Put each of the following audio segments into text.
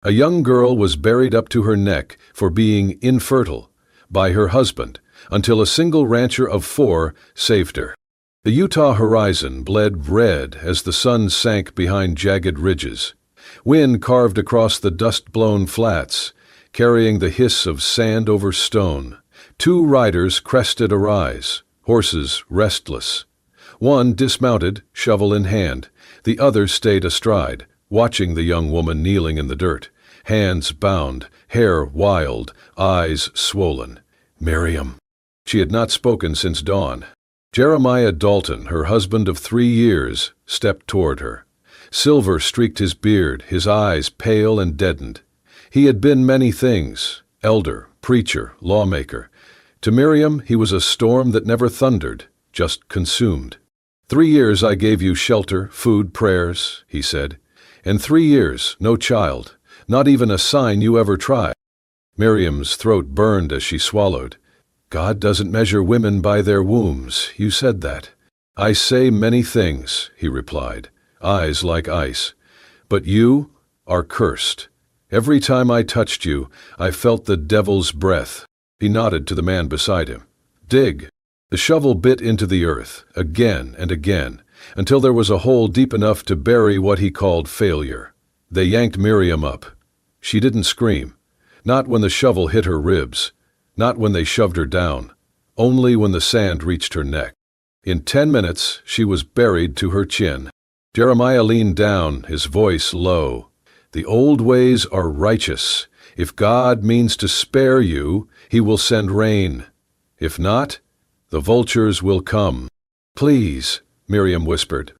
A young girl was buried up to her neck for being infertile by her husband until a single rancher of 4 saved her. The Utah horizon bled red as the sun sank behind jagged ridges. Wind carved across the dust-blown flats, carrying the hiss of sand over stone. 2 riders crested a rise, horses restless. One dismounted, shovel in hand. The other stayed astride, watching the young woman kneeling in the dirt, hands bound, hair wild, eyes swollen. Miriam. She had not spoken since dawn. Jeremiah Dalton, her husband of 3 years, stepped toward her. Silver streaked his beard, his eyes pale and deadened. He had been many things: elder, preacher, lawmaker. To Miriam, he was a storm that never thundered, just consumed. 3 years I gave you shelter, food, prayers, he said. And 3 years, no child, not even a sign you ever tried. Miriam's throat burned as she swallowed. God doesn't measure women by their wombs, you said that. I say many things, he replied, eyes like ice. But you are cursed. Every time I touched you, I felt the devil's breath. He nodded to the man beside him. Dig. The shovel bit into the earth, again and again, until there was a hole deep enough to bury what he called failure. They yanked Miriam up. She didn't scream. Not when the shovel hit her ribs. Not when they shoved her down. Only when the sand reached her neck. In 10 minutes, she was buried to her chin. Jeremiah leaned down, his voice low. The old ways are righteous. If God means to spare you, he will send rain. If not, the vultures will come. Please, Miriam whispered.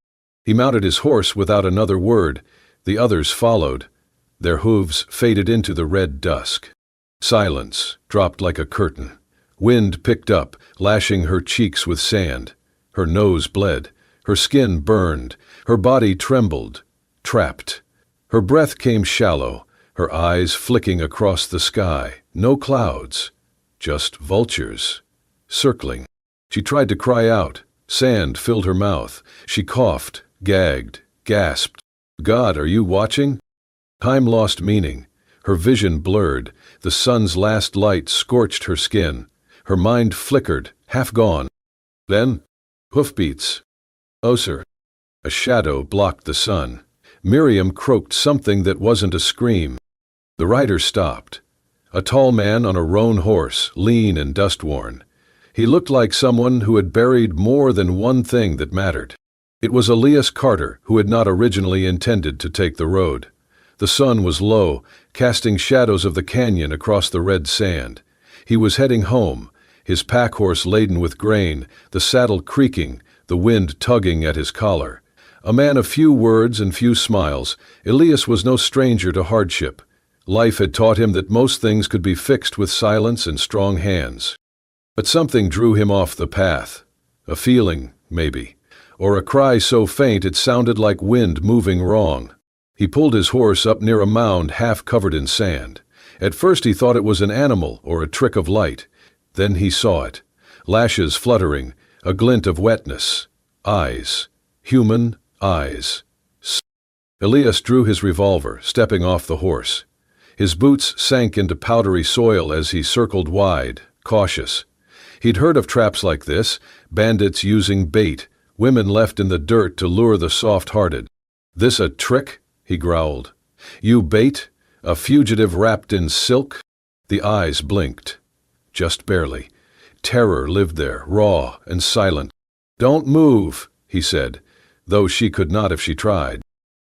He mounted his horse without another word. The others followed. Their hooves faded into the red dusk. Silence dropped like a curtain. Wind picked up, lashing her cheeks with sand. Her nose bled. Her skin burned. Her body trembled. Trapped. Her breath came shallow, her eyes flicking across the sky. No clouds. Just vultures. Circling. She tried to cry out. Sand filled her mouth. She coughed, gagged, gasped. God, are you watching? Time lost meaning. Her vision blurred. The sun's last light scorched her skin. Her mind flickered, half gone. Then, hoofbeats. Closer. A shadow blocked the sun. Miriam croaked something that wasn't a scream. The rider stopped. A tall man on a roan horse, lean and dust-worn. He looked like someone who had buried more than one thing that mattered. It was Elias Carter, who had not originally intended to take the road. The sun was low, casting shadows of the canyon across the red sand. He was heading home, his pack horse laden with grain, the saddle creaking, the wind tugging at his collar. A man of few words and few smiles, Elias was no stranger to hardship. Life had taught him that most things could be fixed with silence and strong hands. But something drew him off the path. A feeling, maybe, or a cry so faint it sounded like wind moving wrong. He pulled his horse up near a mound half covered in sand. At first he thought it was an animal or a trick of light. Then he saw it. Lashes fluttering, a glint of wetness. Eyes. Human eyes. Elias drew his revolver, stepping off the horse. His boots sank into powdery soil as he circled wide, cautious. He'd heard of traps like this, bandits using bait, women left in the dirt to lure the soft-hearted. This a trick? He growled. You bait? A fugitive wrapped in silk? The eyes blinked. Just barely. Terror lived there, raw and silent. Don't move, he said, though she could not if she tried.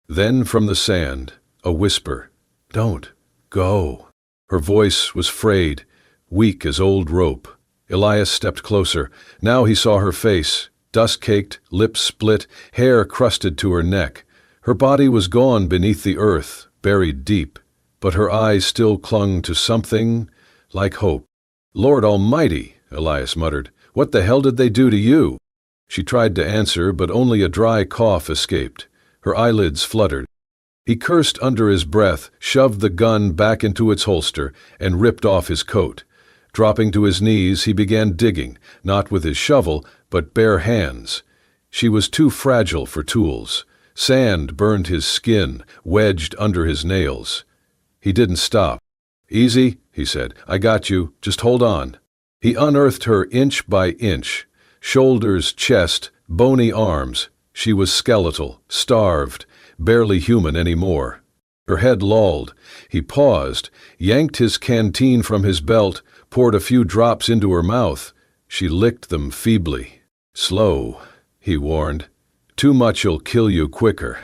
Then from the sand, a whisper. Don't go. Her voice was frayed, weak as old rope. Elias stepped closer. Now he saw her face, dust-caked, lips split, hair crusted to her neck. Her body was gone beneath the earth, buried deep, but her eyes still clung to something like hope. Lord Almighty, Elias muttered, what the hell did they do to you? She tried to answer, but only a dry cough escaped. Her eyelids fluttered. He cursed under his breath, shoved the gun back into its holster, and ripped off his coat. Dropping to his knees, he began digging, not with his shovel, but bare hands. She was too fragile for tools. Sand burned his skin, wedged under his nails. He didn't stop. "Easy," he said. "I got you. Just hold on." He unearthed her inch by inch. Shoulders, chest, bony arms. She was skeletal, starved, barely human anymore. Her head lolled. He paused, yanked his canteen from his belt, poured a few drops into her mouth. She licked them feebly. "Slow," he warned. "Too much'll kill you quicker."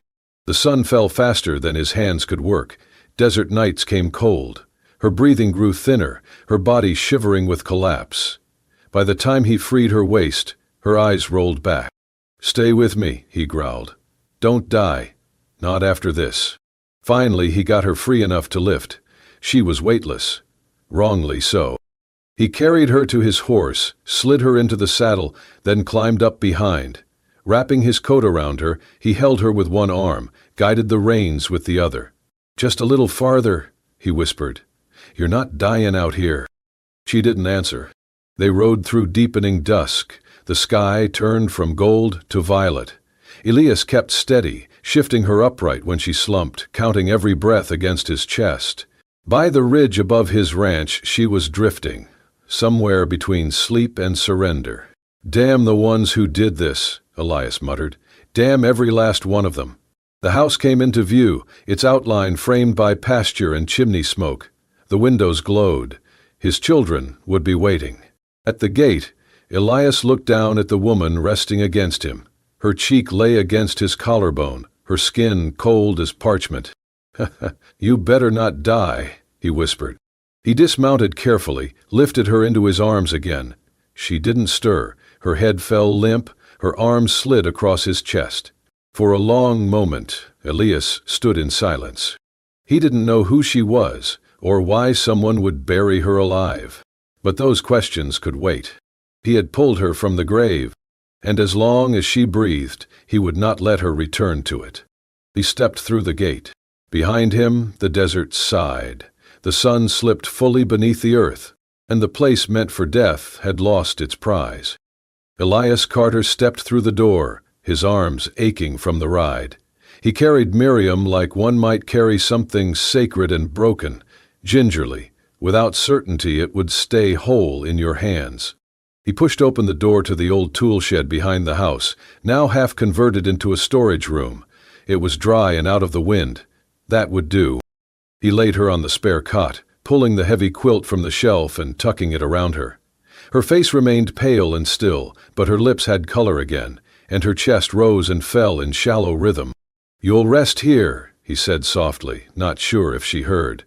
The sun fell faster than his hands could work. Desert nights came cold. Her breathing grew thinner, her body shivering with collapse. By the time he freed her waist, her eyes rolled back. "Stay with me," he growled. "Don't die. Not after this." Finally, he got her free enough to lift. She was weightless. Wrongly so. He carried her to his horse, slid her into the saddle, then climbed up behind. Wrapping his coat around her, he held her with one arm, guided the reins with the other. "Just a little farther," he whispered. "You're not dying out here." She didn't answer. They rode through deepening dusk. The sky turned from gold to violet. Elias kept steady, shifting her upright when she slumped, counting every breath against his chest. By the ridge above his ranch, she was drifting, somewhere between sleep and surrender. "Damn the ones who did this," Elias muttered. "Damn every last one of them." The house came into view, its outline framed by pasture and chimney smoke. The windows glowed. His children would be waiting. At the gate, Elias looked down at the woman resting against him. Her cheek lay against his collarbone, her skin cold as parchment. "You better not die," he whispered. He dismounted carefully, lifted her into his arms again. She didn't stir. Her head fell limp, her arms slid across his chest. For a long moment, Elias stood in silence. He didn't know who she was, or why someone would bury her alive. But those questions could wait. He had pulled her from the grave, and as long as she breathed, he would not let her return to it. He stepped through the gate. Behind him, the desert sighed. The sun slipped fully beneath the earth, and the place meant for death had lost its prize. Elias Carter stepped through the door, his arms aching from the ride. He carried Miriam like one might carry something sacred and broken, gingerly, without certainty it would stay whole in your hands. He pushed open the door to the old tool shed behind the house, now half converted into a storage room. It was dry and out of the wind. That would do. He laid her on the spare cot, pulling the heavy quilt from the shelf and tucking it around her. Her face remained pale and still, but her lips had color again, and her chest rose and fell in shallow rhythm. "You'll rest here," he said softly, not sure if she heard.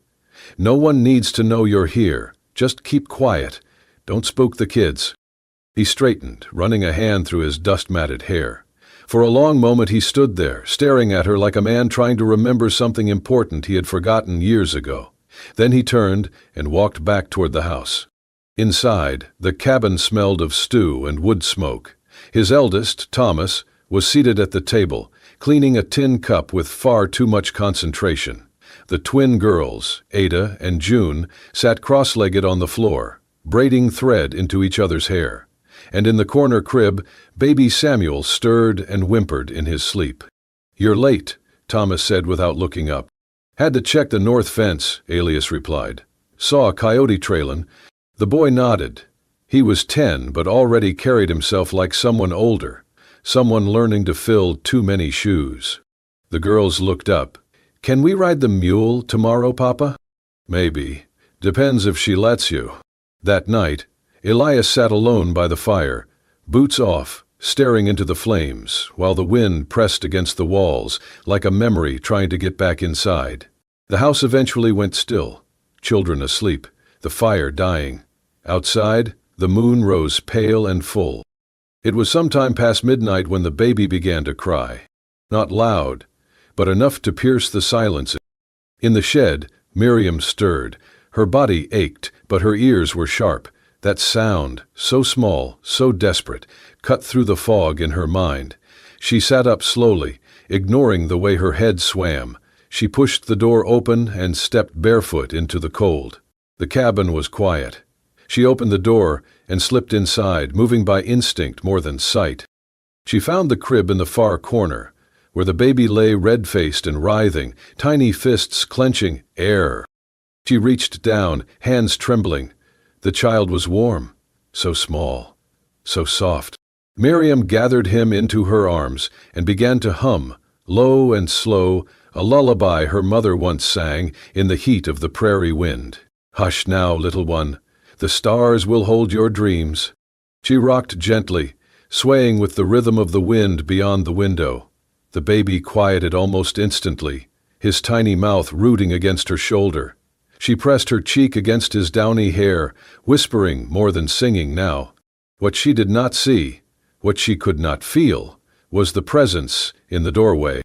"No one needs to know you're here. Just keep quiet. Don't spook the kids." He straightened, running a hand through his dust-matted hair. For a long moment he stood there, staring at her like a man trying to remember something important he had forgotten years ago. Then he turned and walked back toward the house. Inside, the cabin smelled of stew and wood smoke. His eldest, Thomas, was seated at the table, cleaning a tin cup with far too much concentration. The twin girls, Ada and June, sat cross-legged on the floor, braiding thread into each other's hair. And in the corner crib, baby Samuel stirred and whimpered in his sleep. "You're late," Thomas said without looking up. "Had to check the north fence," Elias replied. "Saw a coyote trailin'." The boy nodded. He was 10, but already carried himself like someone older, someone learning to fill too many shoes. The girls looked up. "Can we ride the mule tomorrow, Papa?" "Maybe. Depends if she lets you." That night, Elias sat alone by the fire, boots off, staring into the flames, while the wind pressed against the walls, like a memory trying to get back inside. The house eventually went still, children asleep, the fire dying. Outside, the moon rose pale and full. It was sometime past midnight when the baby began to cry. Not loud, but enough to pierce the silence. In the shed, Miriam stirred. Her body ached, but her ears were sharp. That sound, so small, so desperate, cut through the fog in her mind. She sat up slowly, ignoring the way her head swam. She pushed the door open and stepped barefoot into the cold. The cabin was quiet. She opened the door and slipped inside, moving by instinct more than sight. She found the crib in the far corner, where the baby lay red-faced and writhing, tiny fists clenching. "Air," She reached down, hands trembling. The child was warm, so small, so soft. Miriam gathered him into her arms and began to hum, low and slow, a lullaby her mother once sang in the heat of the prairie wind. "Hush now, little one. The stars will hold your dreams." She rocked gently, swaying with the rhythm of the wind beyond the window. The baby quieted almost instantly, his tiny mouth rooting against her shoulder. She pressed her cheek against his downy hair, whispering more than singing now. What she did not see, what she could not feel, was the presence in the doorway.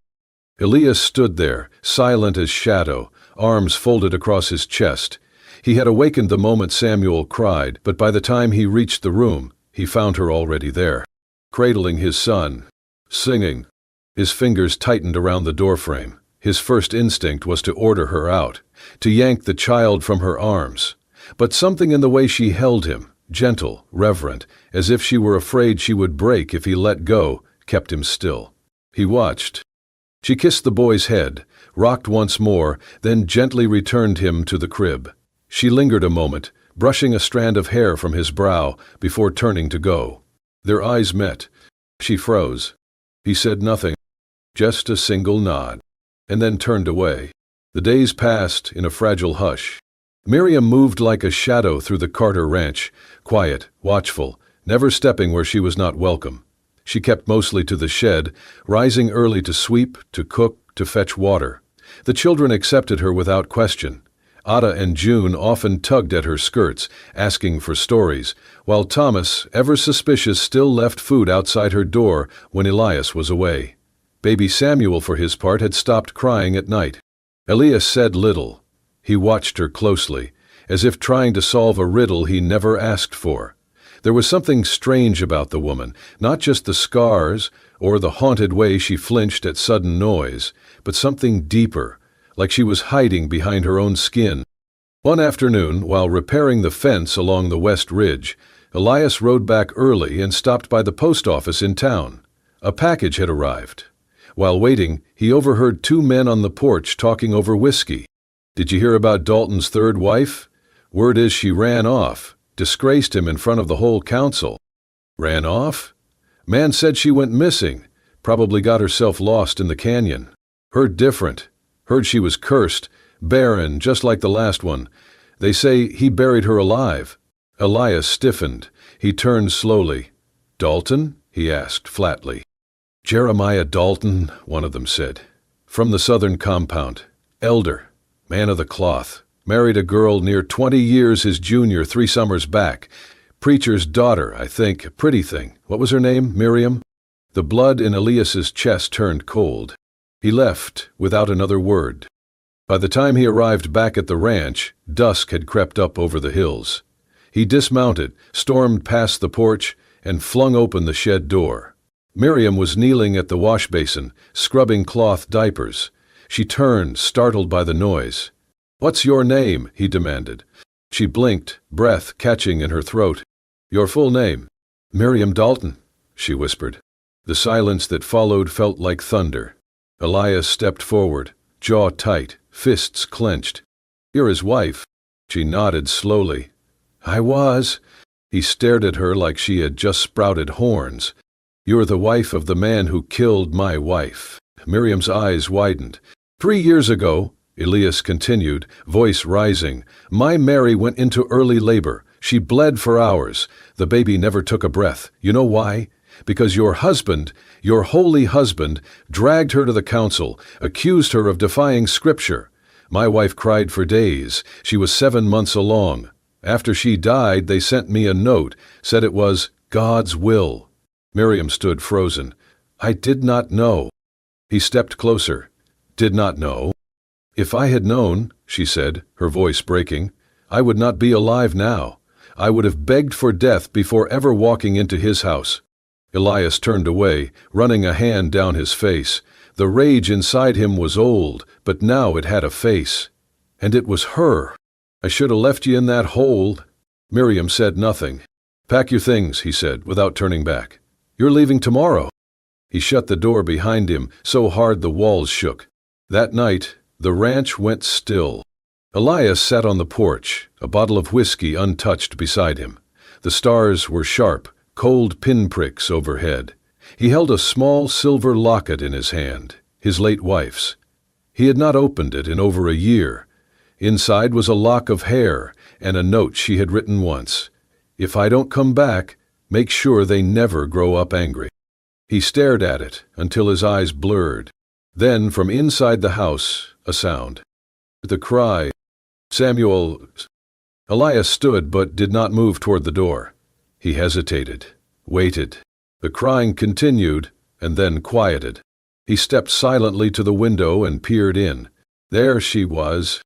Elias stood there, silent as shadow, arms folded across his chest. He had awakened the moment Samuel cried, but by the time he reached the room, he found her already there, cradling his son, singing. His fingers tightened around the doorframe. His first instinct was to order her out, to yank the child from her arms. But something in the way she held him, gentle, reverent, as if she were afraid she would break if he let go, kept him still. He watched. She kissed the boy's head, rocked once more, then gently returned him to the crib. She lingered a moment, brushing a strand of hair from his brow before turning to go. Their eyes met. She froze. He said nothing, just a single nod, and then turned away. The days passed in a fragile hush. Miriam moved like a shadow through the Carter ranch, quiet, watchful, never stepping where she was not welcome. She kept mostly to the shed, rising early to sweep, to cook, to fetch water. The children accepted her without question. Ada and June often tugged at her skirts, asking for stories, while Thomas, ever suspicious, still left food outside her door when Elias was away. Baby Samuel, for his part, had stopped crying at night. Elias said little. He watched her closely, as if trying to solve a riddle he never asked for. There was something strange about the woman, not just the scars or the haunted way she flinched at sudden noise, but something deeper, like she was hiding behind her own skin. One afternoon, while repairing the fence along the West Ridge, Elias rode back early and stopped by the post office in town. A package had arrived. While waiting, he overheard two men on the porch talking over whiskey. "Did you hear about Dalton's third wife? Word is she ran off, disgraced him in front of the whole council." "Ran off?" "Man said she went missing, probably got herself lost in the canyon. Heard different. Heard she was cursed, barren, just like the last one. They say he buried her alive." Elias stiffened. He turned slowly. "Dalton?" he asked flatly. "Jeremiah Dalton," one of them said. "From the southern compound. Elder. Man of the cloth. Married a girl near 20 years his junior 3 summers back. Preacher's daughter, I think. A pretty thing. What was her name? Miriam?" The blood in Elias's chest turned cold. He left without another word. By the time he arrived back at the ranch, dusk had crept up over the hills. He dismounted, stormed past the porch, and flung open the shed door. Miriam was kneeling at the wash basin, scrubbing cloth diapers. She turned, startled by the noise. "What's your name?" he demanded. She blinked, breath catching in her throat. "Your full name?" "Miriam Dalton," she whispered. The silence that followed felt like thunder. Elias stepped forward, jaw tight, fists clenched. "You're his wife." She nodded slowly. "I was." He stared at her like she had just sprouted horns. "You're the wife of the man who killed my wife." Miriam's eyes widened. 3 years ago, Elias continued, voice rising, "my Mary went into early labor. She bled for hours. The baby never took a breath. You know why? Because your husband, your holy husband, dragged her to the council, accused her of defying Scripture. My wife cried for days. She was 7 months along. After she died, they sent me a note, said it was God's will." Miriam stood frozen. "I did not know." He stepped closer. "Did not know?" "If I had known," she said, her voice breaking, "I would not be alive now. I would have begged for death before ever walking into his house." Elias turned away, running a hand down his face. The rage inside him was old, but now it had a face. And it was her. "I should have left you in that hole." Miriam said nothing. "Pack your things," he said, without turning back. "You're leaving tomorrow." He shut the door behind him, so hard the walls shook. That night, the ranch went still. Elias sat on the porch, a bottle of whiskey untouched beside him. The stars were sharp, cold pinpricks overhead. He held a small silver locket in his hand, his late wife's. He had not opened it in over a year. Inside was a lock of hair and a note she had written once. "If I don't come back, make sure they never grow up angry." He stared at it until his eyes blurred. Then, from inside the house, a sound. The cry, "Samuel!" Elias stood but did not move toward the door. He hesitated, waited. The crying continued, and then quieted. He stepped silently to the window and peered in. There she was,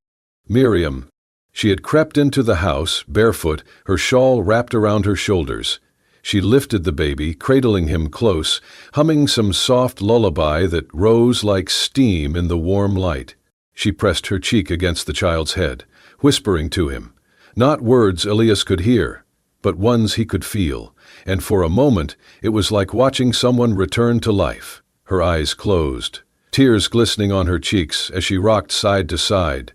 Miriam. She had crept into the house, barefoot, her shawl wrapped around her shoulders. She lifted the baby, cradling him close, humming some soft lullaby that rose like steam in the warm light. She pressed her cheek against the child's head, whispering to him. Not words Elias could hear, but ones he could feel, and for a moment it was like watching someone return to life. Her eyes closed, tears glistening on her cheeks as she rocked side to side.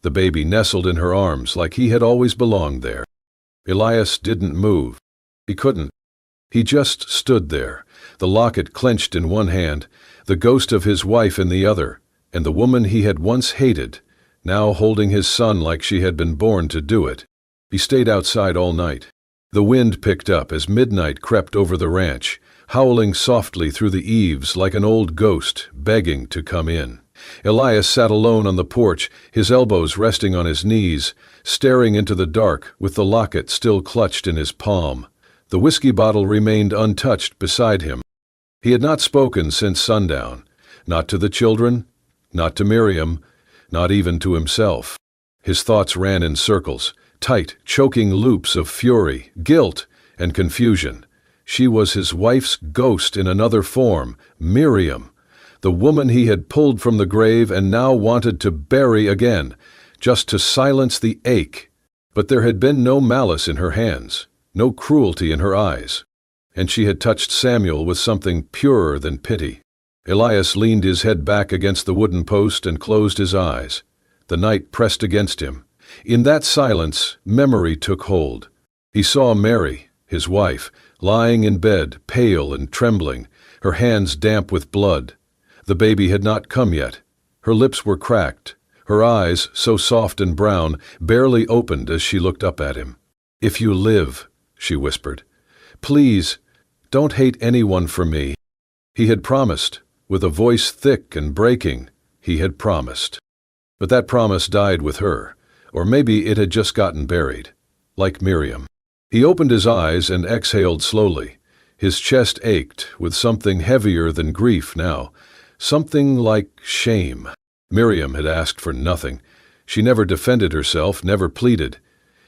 The baby nestled in her arms like he had always belonged there. Elias didn't move. He couldn't. He just stood there, the locket clenched in one hand, the ghost of his wife in the other, and the woman he had once hated, now holding his son like she had been born to do it. He stayed outside all night. The wind picked up as midnight crept over the ranch, howling softly through the eaves like an old ghost begging to come in. Elias sat alone on the porch, his elbows resting on his knees, staring into the dark with the locket still clutched in his palm. The whiskey bottle remained untouched beside him. He had not spoken since sundown, not to the children, not to Miriam, not even to himself. His thoughts ran in circles, tight, choking loops of fury, guilt, and confusion. She was his wife's ghost in another form, Miriam, the woman he had pulled from the grave and now wanted to bury again, just to silence the ache. But there had been no malice in her hands, no cruelty in her eyes, and she had touched Samuel with something purer than pity. Elias leaned his head back against the wooden post and closed his eyes. The night pressed against him. In that silence, memory took hold. He saw Mary, his wife, lying in bed, pale and trembling, her hands damp with blood. The baby had not come yet. Her lips were cracked. Her eyes, so soft and brown, barely opened as she looked up at him. "If you live," she whispered, "please, don't hate anyone for me." He had promised. With a voice thick and breaking, he had promised. But that promise died with her, or maybe it had just gotten buried, like Miriam. He opened his eyes and exhaled slowly. His chest ached with something heavier than grief now, something like shame. Miriam had asked for nothing. She never defended herself, never pleaded.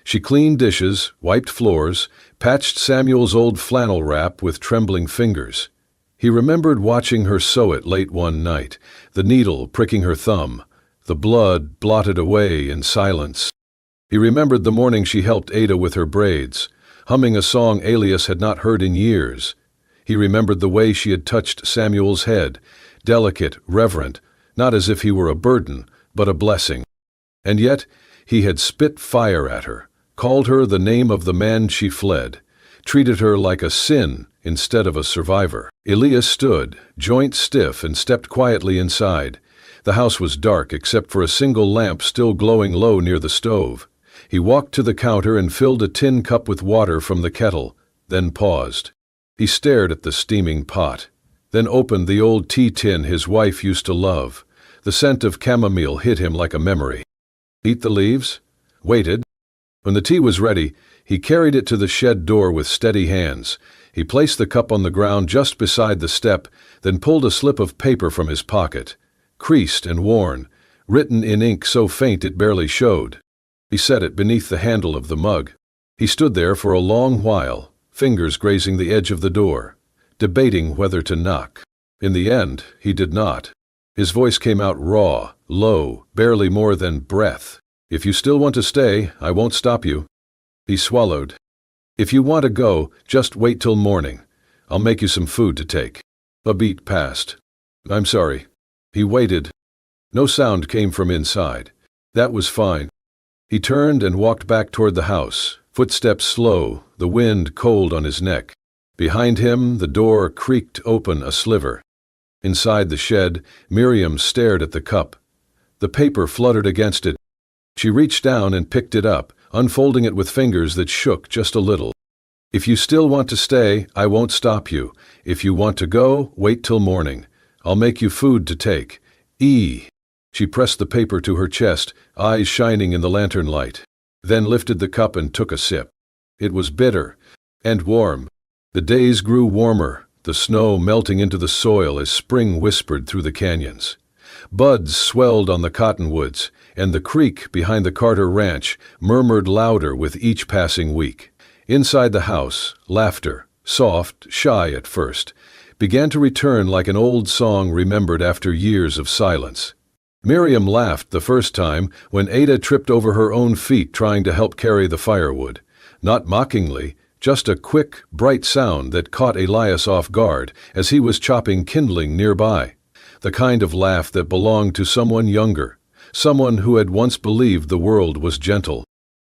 She cleaned dishes, wiped floors, patched Samuel's old flannel wrap with trembling fingers. He remembered watching her sew it late one night, the needle pricking her thumb, the blood blotted away in silence. He remembered the morning she helped Ada with her braids, humming a song Elias had not heard in years. He remembered the way she had touched Samuel's head, delicate, reverent, not as if he were a burden, but a blessing. And yet he had spit fire at her, called her the name of the man she fled, treated her like a sin instead of a survivor. Elias stood, joints stiff, and stepped quietly inside. The house was dark except for a single lamp still glowing low near the stove. He walked to the counter and filled a tin cup with water from the kettle, then paused. He stared at the steaming pot, then opened the old tea tin his wife used to love. The scent of chamomile hit him like a memory. Eat the leaves? Waited. When the tea was ready, he carried it to the shed door with steady hands. He placed the cup on the ground just beside the step, then pulled a slip of paper from his pocket, creased and worn, written in ink so faint it barely showed. He set it beneath the handle of the mug. He stood there for a long while, fingers grazing the edge of the door, debating whether to knock. In the end, he did not. His voice came out raw, low, barely more than breath. "If you still want to stay, I won't stop you." He swallowed. "If you want to go, just wait till morning. I'll make you some food to take." A beat passed. "I'm sorry." He waited. No sound came from inside. That was fine. He turned and walked back toward the house, footsteps slow, the wind cold on his neck. Behind him, the door creaked open a sliver. Inside the shed, Miriam stared at the cup. The paper fluttered against it. She reached down and picked it up, unfolding it with fingers that shook just a little. "If you still want to stay, I won't stop you. If you want to go, wait till morning. I'll make you food to take. E." She pressed the paper to her chest, eyes shining in the lantern light, then lifted the cup and took a sip. It was bitter and warm. The days grew warmer, the snow melting into the soil as spring whispered through the canyons. Buds swelled on the cottonwoods, and the creek behind the Carter Ranch murmured louder with each passing week. Inside the house, laughter, soft, shy at first, began to return like an old song remembered after years of silence. Miriam laughed the first time when Ada tripped over her own feet trying to help carry the firewood. Not mockingly, just a quick, bright sound that caught Elias off guard as he was chopping kindling nearby. The kind of laugh that belonged to someone younger, someone who had once believed the world was gentle.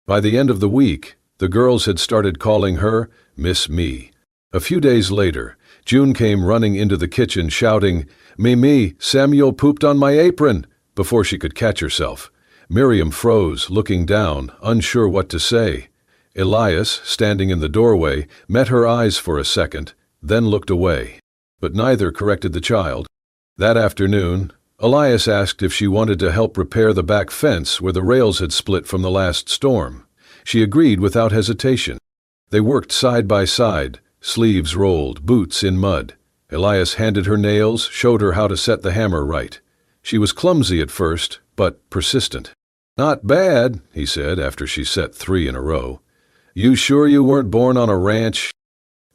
By the end of the week, the girls had started calling her Miss Me. A few days later, June came running into the kitchen shouting, "Mimi, Samuel pooped on my apron!" Before she could catch herself, Miriam froze, looking down, unsure what to say. Elias, standing in the doorway, met her eyes for a second, then looked away. But neither corrected the child. That afternoon, Elias asked if she wanted to help repair the back fence where the rails had split from the last storm. She agreed without hesitation. They worked side by side, sleeves rolled, boots in mud. Elias handed her nails, showed her how to set the hammer right. She was clumsy at first, but persistent. "Not bad," he said after she set 3 in a row. "You sure you weren't born on a ranch?"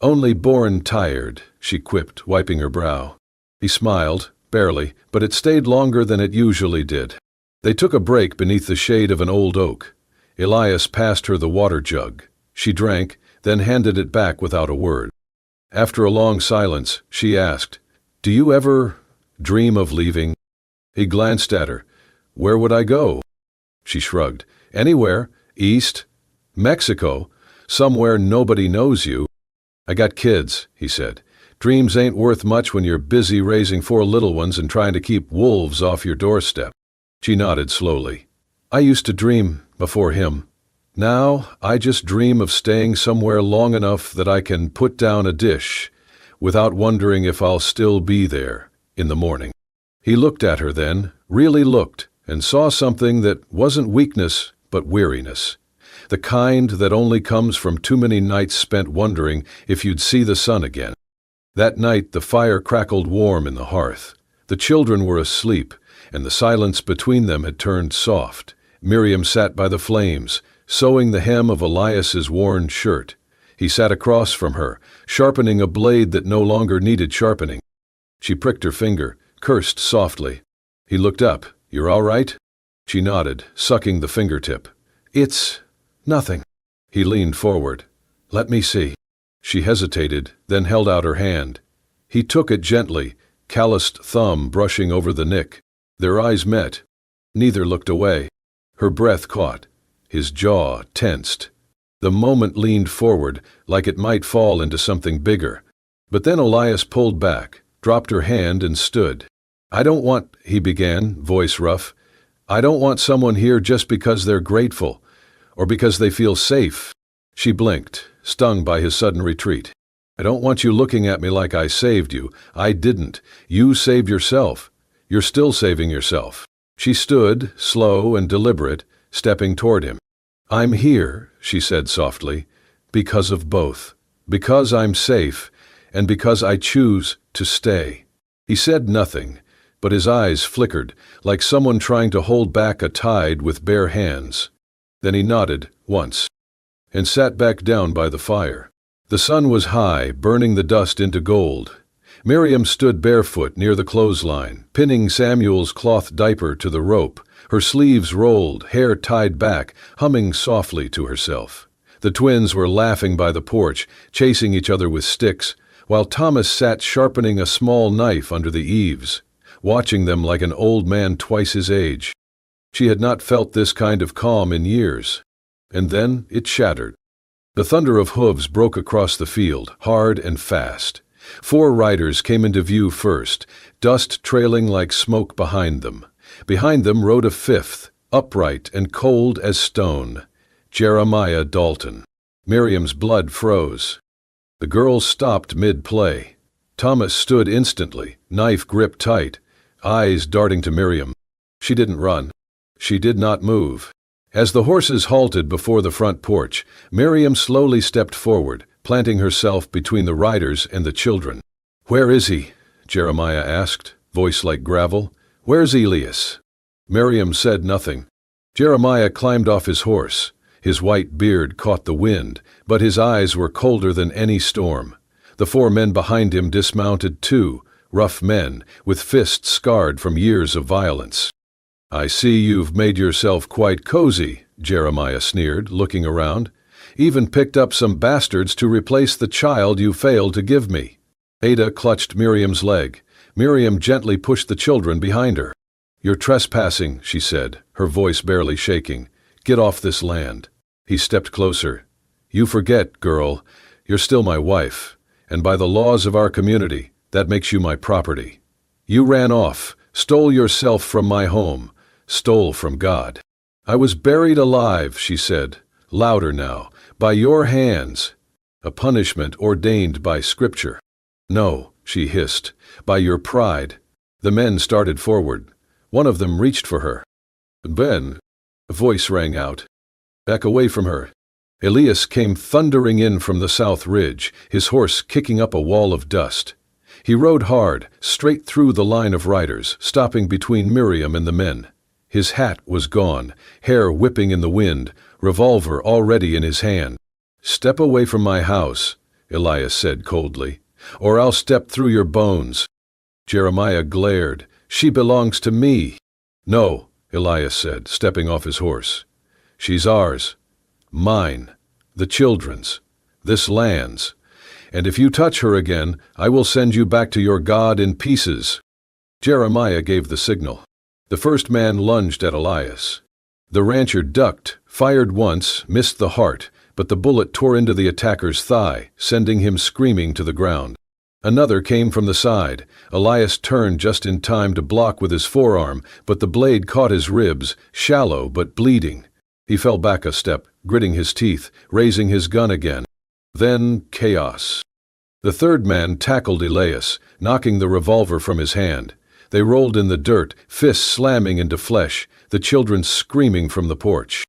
"Only born tired," she quipped, wiping her brow. He smiled, barely, but it stayed longer than it usually did. They took a break beneath the shade of an old oak. Elias passed her the water jug. She drank, then handed it back without a word. After a long silence, she asked, "Do you ever dream of leaving?" He glanced at her. "Where would I go?" She shrugged. "Anywhere. East. Mexico. Somewhere nobody knows you." "I got kids," he said. "Dreams ain't worth much when you're busy raising 4 little ones and trying to keep wolves off your doorstep." She nodded slowly. "I used to dream before him. Now I just dream of staying somewhere long enough that I can put down a dish without wondering if I'll still be there in the morning." He looked at her then, really looked, and saw something that wasn't weakness but weariness. The kind that only comes from too many nights spent wondering if you'd see the sun again. That night the fire crackled warm in the hearth. The children were asleep, and the silence between them had turned soft. Miriam sat by the flames, sewing the hem of Elias's worn shirt. He sat across from her, sharpening a blade that no longer needed sharpening. She pricked her finger, cursed softly. He looked up. "You're all right?" She nodded, sucking the fingertip. "It's nothing." He leaned forward. "Let me see." She hesitated, then held out her hand. He took it gently, calloused thumb brushing over the nick. Their eyes met. Neither looked away. Her breath caught. His jaw tensed. The moment leaned forward, like it might fall into something bigger. But then Elias pulled back, dropped her hand and stood. "I don't want," he began, voice rough. "I don't want someone here just because they're grateful, or because they feel safe." She blinked, stung by his sudden retreat. "I don't want you looking at me like I saved you. I didn't. You saved yourself. You're still saving yourself." She stood, slow and deliberate, stepping toward him. "I'm here," she said softly, "because of both. Because I'm safe, and because I choose to stay." He said nothing, but his eyes flickered, like someone trying to hold back a tide with bare hands. Then he nodded once, and sat back down by the fire. The sun was high, burning the dust into gold. Miriam stood barefoot near the clothesline, pinning Samuel's cloth diaper to the rope, her sleeves rolled, hair tied back, humming softly to herself. The twins were laughing by the porch, chasing each other with sticks, while Thomas sat sharpening a small knife under the eaves, watching them like an old man twice his age. She had not felt this kind of calm in years. And then it shattered. The thunder of hooves broke across the field, hard and fast. 4 riders came into view first, dust trailing like smoke behind them. Behind them rode a 5th, upright and cold as stone. Jeremiah Dalton. Miriam's blood froze. The girls stopped mid-play. Thomas stood instantly, knife gripped tight, eyes darting to Miriam. She didn't run. She did not move. As the horses halted before the front porch, Miriam slowly stepped forward, planting herself between the riders and the children. "Where is he?" Jeremiah asked, voice like gravel. "Where's Elias?" Miriam said nothing. Jeremiah climbed off his horse. His white beard caught the wind, but his eyes were colder than any storm. The 4 men behind him dismounted too, rough men, with fists scarred from years of violence. "I see you've made yourself quite cozy," Jeremiah sneered, looking around. "Even picked up some bastards to replace the child you failed to give me." Ada clutched Miriam's leg. Miriam gently pushed the children behind her. "You're trespassing," she said, her voice barely shaking. "Get off this land." He stepped closer. "You forget, girl, you're still my wife, and by the laws of our community, that makes you my property. You ran off, stole yourself from my home, stole from God. I was buried alive," she said, louder now, "by your hands, a punishment ordained by Scripture." "No," she hissed, "by your pride." The men started forward. One of them reached for her. "Ben," a voice rang out. "Back away from her." Elias came thundering in from the south ridge, his horse kicking up a wall of dust. He rode hard, straight through the line of riders, stopping between Miriam and the men. His hat was gone, hair whipping in the wind, revolver already in his hand. "Step away from my house," Elias said coldly, "or I'll step through your bones." Jeremiah glared. "She belongs to me." "No," Elias said, stepping off his horse. "She's ours. Mine. The children's. This land's. And if you touch her again, I will send you back to your God in pieces." Jeremiah gave the signal. The first man lunged at Elias. The rancher ducked, fired once, missed the heart, but the bullet tore into the attacker's thigh, sending him screaming to the ground. Another came from the side. Elias turned just in time to block with his forearm, but the blade caught his ribs, shallow but bleeding. He fell back a step, gritting his teeth, raising his gun again. Then chaos. The third man tackled Elias, knocking the revolver from his hand. They rolled in the dirt, fists slamming into flesh, the children screaming from the porch.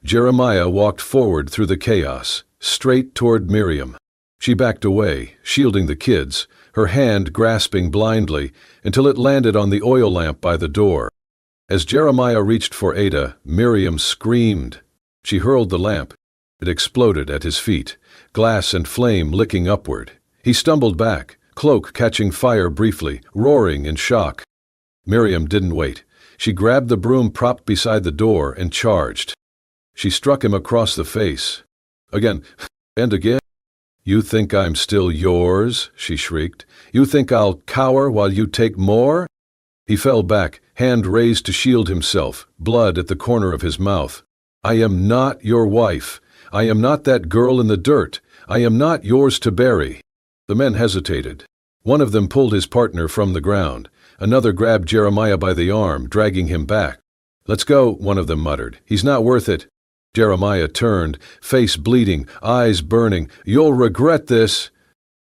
Jeremiah walked forward through the chaos, straight toward Miriam. She backed away, shielding the kids, her hand grasping blindly, until it landed on the oil lamp by the door. As Jeremiah reached for Ada, Miriam screamed. She hurled the lamp. It exploded at his feet, glass and flame licking upward. He stumbled back, cloak catching fire briefly, roaring in shock. Miriam didn't wait. She grabbed the broom propped beside the door and charged. She struck him across the face. Again, and again. "You think I'm still yours?" she shrieked. "You think I'll cower while you take more?" He fell back, hand raised to shield himself, blood at the corner of his mouth. "I am not your wife. I am not that girl in the dirt. I am not yours to bury." The men hesitated. One of them pulled his partner from the ground. Another grabbed Jeremiah by the arm, dragging him back. "Let's go," one of them muttered. "He's not worth it." Jeremiah turned, face bleeding, eyes burning. "You'll regret this."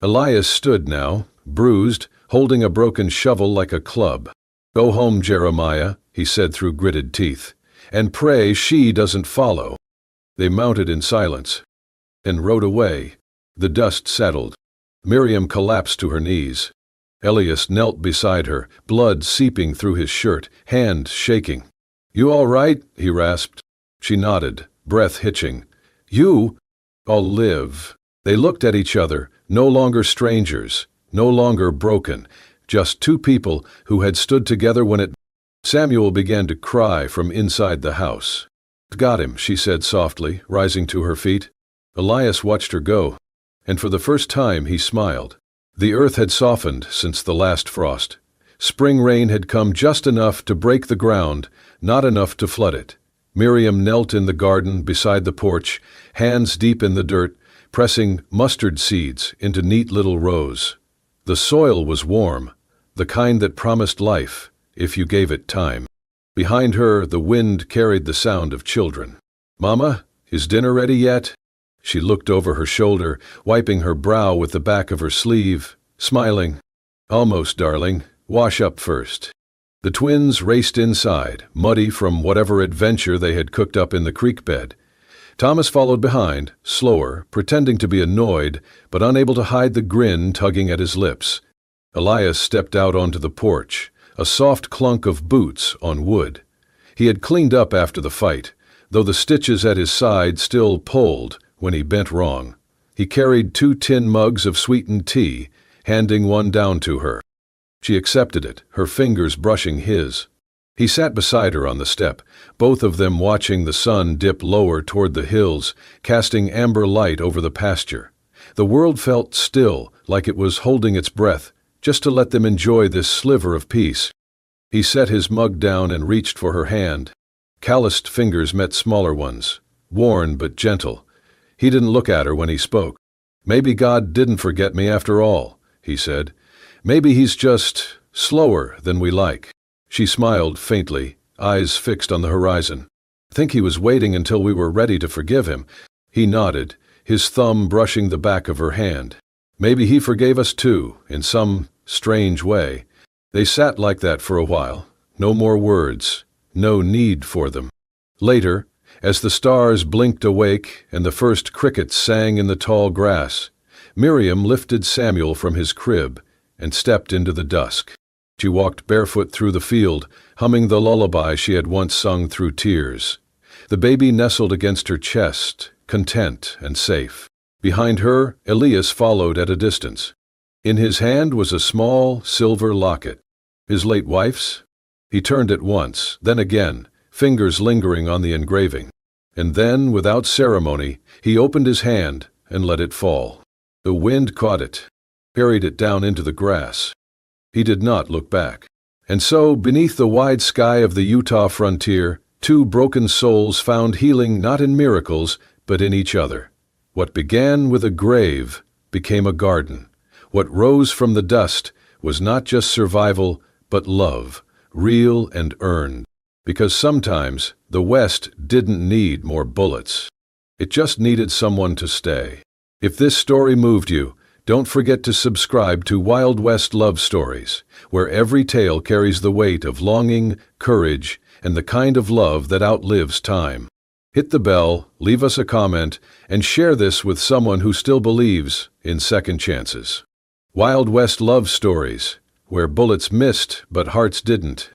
Elias stood now, bruised, holding a broken shovel like a club. "Go home, Jeremiah," he said through gritted teeth, "and pray she doesn't follow." They mounted in silence and rode away. The dust settled. Miriam collapsed to her knees. Elias knelt beside her, blood seeping through his shirt, hand shaking. "You all right?" he rasped. She nodded, breath hitching. "You? I'll live." They looked at each other, no longer strangers, no longer broken, just two people who had stood together when it... Samuel began to cry from inside the house. "Got him," she said softly, rising to her feet. Elias watched her go, and for the first time he smiled. The earth had softened since the last frost. Spring rain had come just enough to break the ground, not enough to flood it. Miriam knelt in the garden beside the porch, hands deep in the dirt, pressing mustard seeds into neat little rows. The soil was warm, the kind that promised life, if you gave it time. Behind her, the wind carried the sound of children. "Mama, is dinner ready yet?" She looked over her shoulder, wiping her brow with the back of her sleeve, smiling. "Almost, darling. Wash up first." The twins raced inside, muddy from whatever adventure they had cooked up in the creek bed. Thomas followed behind, slower, pretending to be annoyed, but unable to hide the grin tugging at his lips. Elias stepped out onto the porch, a soft clunk of boots on wood. He had cleaned up after the fight, though the stitches at his side still pulled when he bent wrong. He carried 2 tin mugs of sweetened tea, handing one down to her. She accepted it, her fingers brushing his. He sat beside her on the step, both of them watching the sun dip lower toward the hills, casting amber light over the pasture. The world felt still, like it was holding its breath, just to let them enjoy this sliver of peace. He set his mug down and reached for her hand. Calloused fingers met smaller ones, worn but gentle. He didn't look at her when he spoke. "Maybe God didn't forget me after all," he said. "Maybe he's just slower than we like." She smiled faintly, eyes fixed on the horizon. "I think he was waiting until we were ready to forgive him." He nodded, his thumb brushing the back of her hand. "Maybe he forgave us too, in some strange way." They sat like that for a while. No more words, no need for them. Later, as the stars blinked awake and the first crickets sang in the tall grass, Miriam lifted Samuel from his crib and stepped into the dusk. She walked barefoot through the field, humming the lullaby she had once sung through tears. The baby nestled against her chest, content and safe. Behind her, Elias followed at a distance. In his hand was a small silver locket. His late wife's? He turned it once, then again, fingers lingering on the engraving. And then, without ceremony, he opened his hand and let it fall. The wind caught it, carried it down into the grass. He did not look back. And so, beneath the wide sky of the Utah frontier, 2 broken souls found healing not in miracles, but in each other. What began with a grave became a garden. What rose from the dust was not just survival, but love, real and earned. Because sometimes the West didn't need more bullets. It just needed someone to stay. If this story moved you, don't forget to subscribe to Wild West Love Stories, where every tale carries the weight of longing, courage, and the kind of love that outlives time. Hit the bell, leave us a comment, and share this with someone who still believes in second chances. Wild West Love Stories, where bullets missed but hearts didn't.